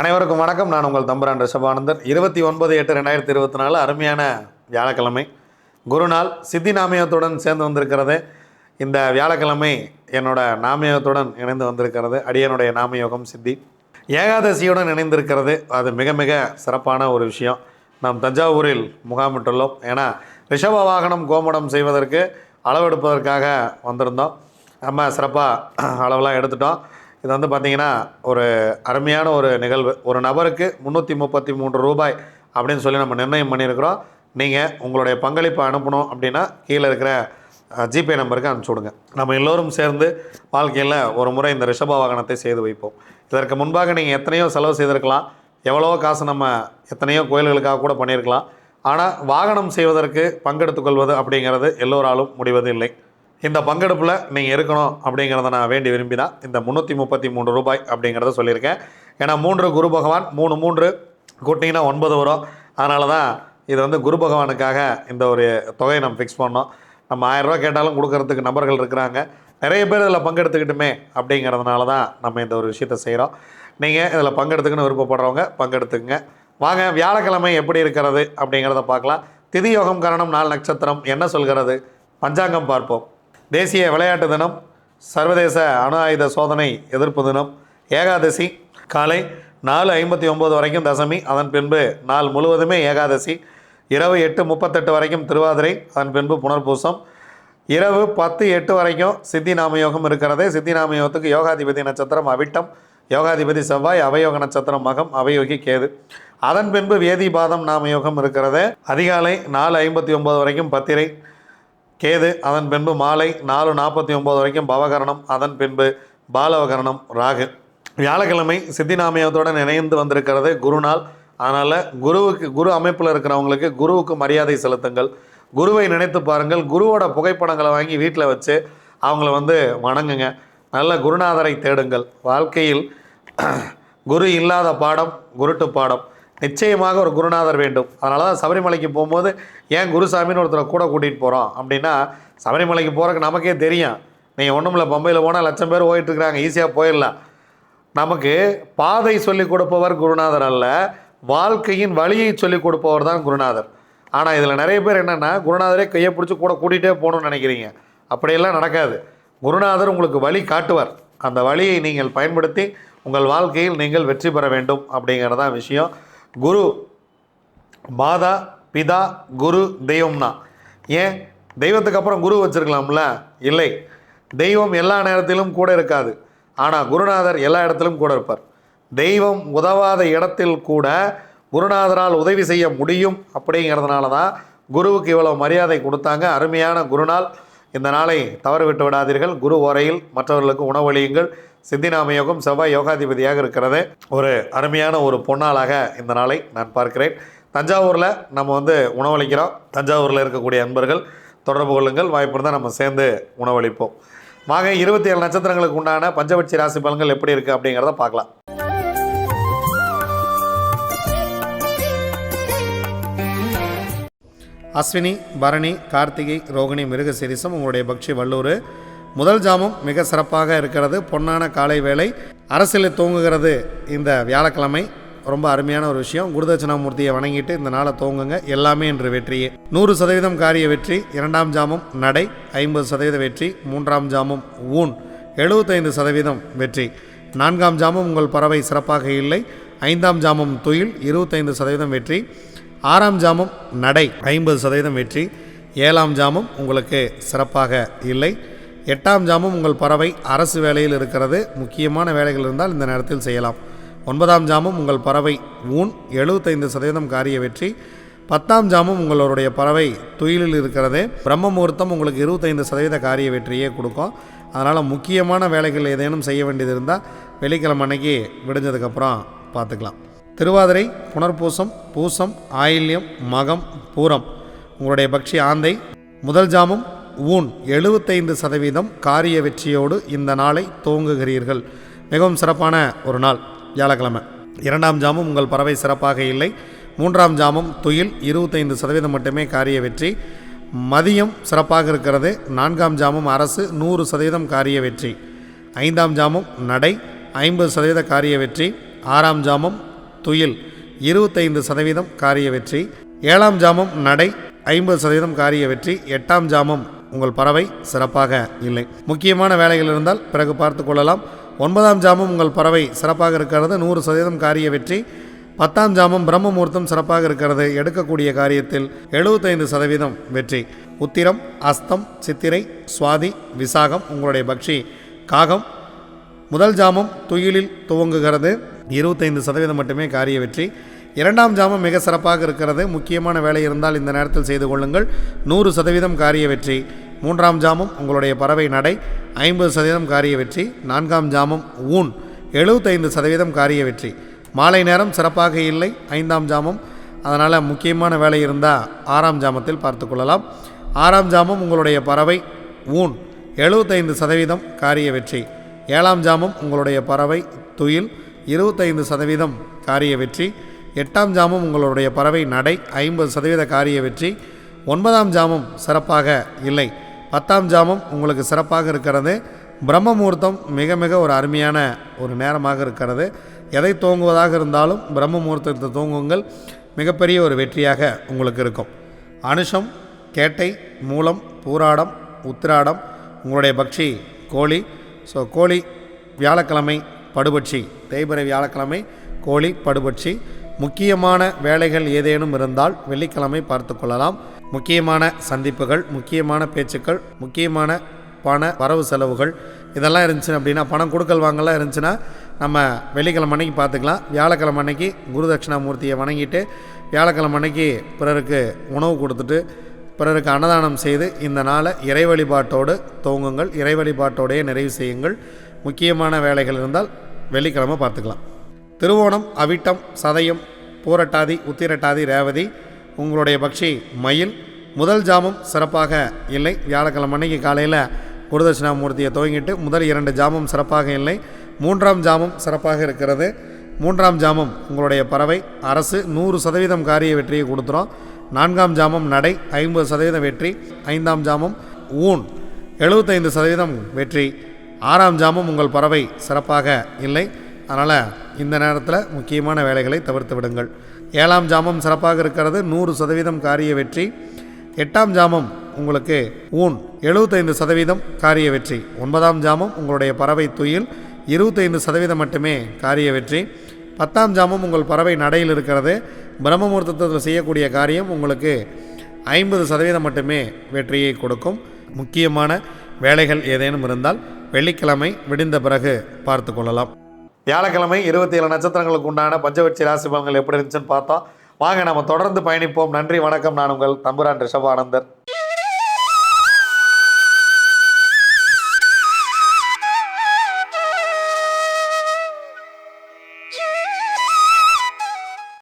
அனைவருக்கும் வணக்கம். நான் உங்கள் தம்புரான் ரிஷபானந்தர். 29/8/2024 அருமையான வியாழக்கிழமை, குருநாள். சித்தி நாமயத்துடன் சேர்ந்து வந்திருக்கிறது. இந்த வியாழக்கிழமை என்னோட நாமயோகத்துடன் இணைந்து வந்திருக்கிறது. அடியனுடைய நாமயோகம் சித்தி ஏகாதசியுடன் இணைந்திருக்கிறது. அது மிக மிக சிறப்பான ஒரு விஷயம். நாம் தஞ்சாவூரில் முகாமிட்டுள்ளோம். ஏன்னா ரிஷப வாகனம் கோமடம் செய்வதற்கு அளவெடுப்பதற்காக வந்திருந்தோம். நம்ம சிறப்பாக அளவெல்லாம் எடுத்துட்டோம். இது வந்து பார்த்திங்கன்னா ஒரு அருமையான ஒரு நிகழ்வு. ஒரு நபருக்கு 333 ரூபாய் அப்படின்னு சொல்லி நம்ம நிர்ணயம் பண்ணியிருக்கிறோம். நீங்கள் உங்களுடைய பங்களிப்பை அனுப்பணும் அப்படின்னா கீழே இருக்கிற ஜிபே நம்பருக்கு அனுப்பிச்சி விடுங்க. நம்ம எல்லோரும் சேர்ந்து வாழ்க்கையில் ஒரு முறை இந்த ரிஷப வாகனத்தை செய்து வைப்போம். இதற்கு முன்பாக நீங்கள் எத்தனையோ செலவு செய்திருக்கலாம், எவ்வளவோ காசு நம்ம எத்தனையோ கோயில்களுக்காக கூட பண்ணியிருக்கலாம். ஆனால் வாகனம் செய்வதற்கு பங்கெடுத்துக்கொள்வது அப்படிங்கிறது எல்லோராலும் முடிவது இல்லை. இந்த பங்கெடுப்பில் நீங்கள் இருக்கணும் அப்படிங்கிறத நான் வேண்டி விரும்பி தான் இந்த 333 ரூபாய் அப்படிங்கிறத சொல்லியிருக்கேன். ஏன்னா 3 குரு பகவான், 3 கூட்டிங்கன்னா 9 வரும். அதனால தான் இது வந்து குரு பகவானுக்காக இந்த ஒரு தொகையை நம்ம ஃபிக்ஸ் பண்ணோம். நம்ம 1000 ரூபா கேட்டாலும் கொடுக்கறதுக்கு நபர்கள் இருக்கிறாங்க. நிறைய பேர் இதில் பங்கெடுத்துக்கிட்டுமே அப்படிங்கிறதுனால தான் நம்ம இந்த ஒரு விஷயத்தை செய்கிறோம். நீங்கள் இதில் பங்கெடுத்துக்குன்னு விருப்பப்படுறவங்க பங்கெடுத்துக்குங்க. வாங்க, வியாழக்கிழமை எப்படி இருக்கிறது அப்படிங்கிறத பார்க்கலாம். திதி யோகம் கரணம் 4 நட்சத்திரம் என்ன சொல்கிறது, பஞ்சாங்கம் பார்ப்போம். தேசிய விளையாட்டு தினம், சர்வதேச அணு ஆயுத சோதனை எதிர்ப்பு தினம், ஏகாதசி காலை 4:59 வரைக்கும் தசமி, அதன் பின்பு நாள் முழுவதுமே ஏகாதசி, இரவு 8:38 வரைக்கும் திருவாதிரை, அதன் பின்பு புனர்பூசம், இரவு 10:08 வரைக்கும் சித்தி நாமயோகம் இருக்கிறது. சித்தி நாமயோகத்துக்கு யோகாதிபதி நட்சத்திரம் அவிட்டம், யோகாதிபதி செவ்வாய், அவயோக நட்சத்திரம் மகம், அவயோகி கேது. அதன் பின்பு வேதிபாதம் நாமயோகம் இருக்கிறது. அதிகாலை 4:59 வரைக்கும் பத்திரை கேது, அதன் பின்பு மாலை 4:49 வரைக்கும் பவகரணம், அதன் பின்பு பாலவகரணம் ராகு. வியாழக்கிழமை சித்தி நாமயத்துடன் இணைந்து வந்திருக்கிறது குருநாள். அதனால் குரு அமைப்பில் இருக்கிறவங்களுக்கு குருவுக்கு மரியாதை செலுத்துங்கள். குருவை நினைத்து பாருங்கள். குருவோட புகைப்படங்களை வாங்கி வீட்டில் வச்சு அவங்கள வந்து வணங்குங்க. நல்ல குருநாதரை தேடுங்கள். வாழ்க்கையில் குரு இல்லாத பாடம் குருட்டு பாடம். நிச்சயமாக ஒரு குருநாதர் வேண்டும். அதனால தான் சபரிமலைக்கு போகும்போது ஏன் குருசாமின்னு ஒருத்தரை கூட கூட்டிகிட்டு போகிறோம் அப்படின்னா, சபரிமலைக்கு போகிறதுக்கு நமக்கே தெரியும். நீங்கள் ஒன்றும் இல்லை, பம்பையில் போனால் 1,00,000 பேர் போயிட்டுருக்குறாங்க, ஈஸியாக போயிடலாம். நமக்கு பாதை சொல்லிக் கொடுப்பவர் குருநாதர் அல்ல, வாழ்க்கையின் வழியை சொல்லிக் கொடுப்பவர் தான் குருநாதர். ஆனால் இதில் நிறைய பேர் என்னென்னா, குருநாதரே கையை பிடிச்சி கூட கூட்டிகிட்டே போகணும்னு நினைக்கிறீங்க. அப்படியெல்லாம் நடக்காது. குருநாதர் உங்களுக்கு வழி காட்டுவார். அந்த வழியை நீங்கள் பயன்படுத்தி உங்கள் வாழ்க்கையில் நீங்கள் வெற்றி பெற வேண்டும் அப்படிங்கிறதான் விஷயம். குரு மாதா பிதா குரு தெய்வம்னா, ஏன் தெய்வத்துக்கு அப்புறம் குரு வச்சுருக்கலாம்ல? இல்லை, தெய்வம் எல்லா நேரத்திலும் கூட இருக்காது. ஆனால் குருநாதர் எல்லா இடத்திலும் கூட இருப்பார். தெய்வம் உதவாத இடத்தில் கூட குருநாதரால் உதவி செய்ய முடியும். அப்படிங்கிறதுனால தான் குருவுக்கு இவ்வளோ மரியாதை கொடுத்தாங்க. அருமையான குருநாள். இந்த நாளை தவறு விட்டு விடாதீர்கள். குரு ஓரையில் மற்றவர்களுக்கு உணவளியுங்கள். சித்தி நாமயோகம் செவ்வாய் யோகாதிபதியாக இருக்கிறது. ஒரு அருமையான ஒரு பொன்னாளாக இந்த நாளை நான் பார்க்கிறேன். தஞ்சாவூரில் நம்ம வந்து உணவளிக்கிறோம். தஞ்சாவூரில் இருக்கக்கூடிய அன்பர்கள் தொடர்பு கொள்ளுங்கள். வாய்ப்பு இருந்தால் நம்ம சேர்ந்து உணவளிப்போம். வாங்க, 27 நட்சத்திரங்களுக்கு உண்டான பஞ்சபட்சி ராசி பலன்கள் எப்படி இருக்குது அப்படிங்கிறத பார்க்கலாம். அஸ்வினி, பரணி, கார்த்திகை, ரோகிணி, மிருகசீரிசம் உங்களுடைய பக்ஷி வல்லூர். முதல் ஜாமம் மிக சிறப்பாக இருக்கிறது. பொன்னான காலை வேளை. அரசியலில் தூங்குகிறது இந்த வியாழக்கிழமை. ரொம்ப அருமையான ஒரு விஷயம். குருதட்சிணாமூர்த்தியை வணங்கிட்டு இந்த நாளை தூங்குங்க. எல்லாமே இன்று வெற்றியே. 100% காரிய வெற்றி. 2ஆம் ஜாமம் நடை 50% வெற்றி. 3ஆம் ஜாமம் ஊன் 75% வெற்றி. 4ஆம் ஜாமம் உங்கள் பறவை சிறப்பாக இல்லை. 5ஆம் ஜாமம் துயில் 25% வெற்றி. 6ஆம் ஜாமம் நடை 50% வெற்றி. 7ஆம் ஜாமம் உங்களுக்கு சிறப்பாக இல்லை. 8ஆம் ஜாமம் உங்கள் பறவை அரசு வேலையில் இருக்கிறது. முக்கியமான வேலைகள் இருந்தால் இந்த நேரத்தில் செய்யலாம். 9ஆம் ஜாமம் உங்கள் பறவை ஊன் 75% காரிய வெற்றி. 10ஆம் ஜாமம் உங்களுடைய பறவை துயிலில் இருக்கிறது. பிரம்ம முகூர்த்தம் உங்களுக்கு 25% காரிய வெற்றியே கொடுக்கும். அதனால் முக்கியமான வேலைகள் ஏதேனும் செய்ய வேண்டியது இருந்தால் வெள்ளிக்கிழமை அன்னைக்கு விடிஞ்சதுக்கப்புறம் பார்த்துக்கலாம். திருவாதிரை, புனர்பூசம், பூசம், ஆயில்யம், மகம், பூரம் உங்களுடைய பக்ஷி ஆந்தை. முதல் ஜாமம் ஊன் 75% காரிய வெற்றியோடு இந்த நாளை துவங்குகிறீர்கள். மிகவும் சிறப்பான ஒரு நாள் வியாழக்கிழமை. 2ஆம் ஜாமம் உங்கள் பறவை சிறப்பாக இல்லை. 3ஆம் ஜாமம் துயில் 25% மட்டுமே காரிய வெற்றி. மதியம் சிறப்பாக இருக்கிறது. 4ஆம் ஜாமம் அரசு 100% காரிய வெற்றி. 5ஆம் ஜாமம் நடை 50% காரிய வெற்றி. 6ஆம் ஜாமம் துயில் 25% காரிய வெற்றி. 7ஆம் ஜாமம் நடை 50% காரிய வெற்றி. 8ஆம் ஜாமம் உங்கள் பறவை சிறப்பாக இல்லை. முக்கியமான வேலைகள் இருந்தால் பிறகு பார்த்து கொள்ளலாம். 9ஆம் ஜாமம் உங்கள் பறவை சிறப்பாக இருக்கிறது, 100% காரிய வெற்றி. 10ஆம் ஜாமம் பிரம்ம முகூர்த்தம் சிறப்பாக இருக்கிறது, எடுக்கக்கூடிய காரியத்தில் 75% வெற்றி. உத்திரம், அஸ்தம், சித்திரை, சுவாதி, விசாகம் உங்களுடைய பக்ஷி காகம். முதல் ஜாமம் துயிலில் துவங்குகிறது, 25% மட்டுமே காரிய வெற்றி. 2ஆம் ஜாமம் மிக சிறப்பாக இருக்கிறது, முக்கியமான வேலை இருந்தால் இந்த நேரத்தில் செய்து கொள்ளுங்கள், 100% காரிய வெற்றி. 3ஆம் ஜாமம் உங்களுடைய பறவை நடை 50% காரிய வெற்றி. 4ஆம் ஜாமம் ஊன் 75% காரிய வெற்றி. மாலை நேரம் சிறப்பாக இல்லை 5ஆம் ஜாமம், அதனால் முக்கியமான வேலை இருந்தால் 6ஆம் ஜாமத்தில் பார்த்து கொள்ளலாம். 6ஆம் ஜாமம் உங்களுடைய பறவை ஊன் 75% காரிய வெற்றி. 7ஆம் ஜாமம் உங்களுடைய பறவை துயில் 25% காரிய வெற்றி. 8ஆம் ஜாமம் உங்களுடைய பறவை நடை 50% காரிய வெற்றி. 9ஆம் ஜாமம் சிறப்பாக இல்லை, 10ஆம் ஜாமம் உங்களுக்கு சிறப்பாக இருக்கிறது. பிரம்ம முகூர்த்தம் மிக மிக ஒரு அருமையான ஒரு நேரமாக இருக்கிறது. எதை துவங்குவதாக இருந்தாலும் பிரம்ம முகூர்த்தத்தை துவங்குங்கள், மிகப்பெரிய ஒரு வெற்றியாக உங்களுக்கு இருக்கும். அனுஷம், கேட்டை, மூலம், பூராடம், உத்திராடம் உங்களுடைய பக்ஷி கோழி. ஸோ கோழி வியாழக்கிழமை படுபட்சி, தேய்பிறை வியாழக்கிழமை கோழி படுபட்சி. முக்கியமான வேலைகள் ஏதேனும் இருந்தால் வெள்ளிக்கிழமை பார்த்து கொள்ளலாம். முக்கியமான சந்திப்புகள், முக்கியமான பேச்சுக்கள், முக்கியமான பண வரவு செலவுகள் இதெல்லாம் இருந்துச்சு அப்படின்னா, பணம் கொடுக்கல் வாங்கலாம் இருந்துச்சுன்னா நம்ம வெள்ளிக்கிழமை அன்னைக்கு பார்த்துக்கலாம். வியாழக்கிழமை அன்னைக்கு குரு தட்சிணாமூர்த்தியை வணங்கிட்டு வியாழக்கிழமை அன்னைக்கு பிறருக்கு உணவு கொடுத்துட்டு பிறருக்கு அன்னதானம் செய்து இந்த நாளை இறை வழிபாட்டோடு துவங்குங்கள், இறை வழிபாட்டோடையே நிறைவு செய்யுங்கள். முக்கியமான வேலைகள் இருந்தால் வெள்ளிக்கிழமை பார்த்துக்கலாம். திருவோணம், அவிட்டம், சதயம், பூரட்டாதி, உத்திரட்டாதி, ரேவதி உங்களுடைய பக்ஷி மயில். முதல் ஜாமம் சிறப்பாக இல்லை, வியாழக்கிழமை அன்னைக்கு காலையில் குருதட்சிணாமூர்த்தியை துவங்கிட்டு முதல் 2 ஜாமம் சிறப்பாக இல்லை. 3ஆம் ஜாமம் சிறப்பாக இருக்கிறது. 3ஆம் ஜாமம் உங்களுடைய பறவை அரசு 100% காரிய வெற்றியை கொடுத்துரும். 4ஆம் ஜாமம் நடை 50% வெற்றி. 5ஆம் ஜாமம் ஊன் 75% வெற்றி. 6ஆம் ஜாமம் உங்கள் பறவை சிறப்பாக இல்லை, அதனால் இந்த நேரத்தில் முக்கியமான வேலைகளை தவிர்த்து விடுங்கள். 7ஆம் ஜாமம் சிறப்பாக இருக்கிறது, 100% காரிய வெற்றி. 8ஆம் ஜாமம் உங்களுக்கு ஊன் 75% காரிய வெற்றி. 9ஆம் ஜாமம் உங்களுடைய பறவை துயில் 25% மட்டுமே காரிய வெற்றி. 10ஆம் ஜாமம் உங்கள் பறவை நடையில் இருக்கிறது, பிரம்ம முகூர்த்தத்தில் செய்யக்கூடிய காரியம் உங்களுக்கு 50% மட்டுமே வெற்றியை கொடுக்கும். முக்கியமான வேலைகள் ஏதேனும் இருந்தால் வெள்ளிக்கிழமை விடிந்த பிறகு பார்த்து கொள்ளலாம். வியாழக்கிழமை 27 நட்சத்திரங்களுக்கு உண்டான பஞ்சவட்சி ராசி பலன்கள் எப்படி இருந்துச்சுன்னு பார்த்தோம். வாங்க நம்ம தொடர்ந்து பயணிப்போம். நன்றி, வணக்கம். நான் உங்கள் தம்புரான் ரிஷபானந்தர்.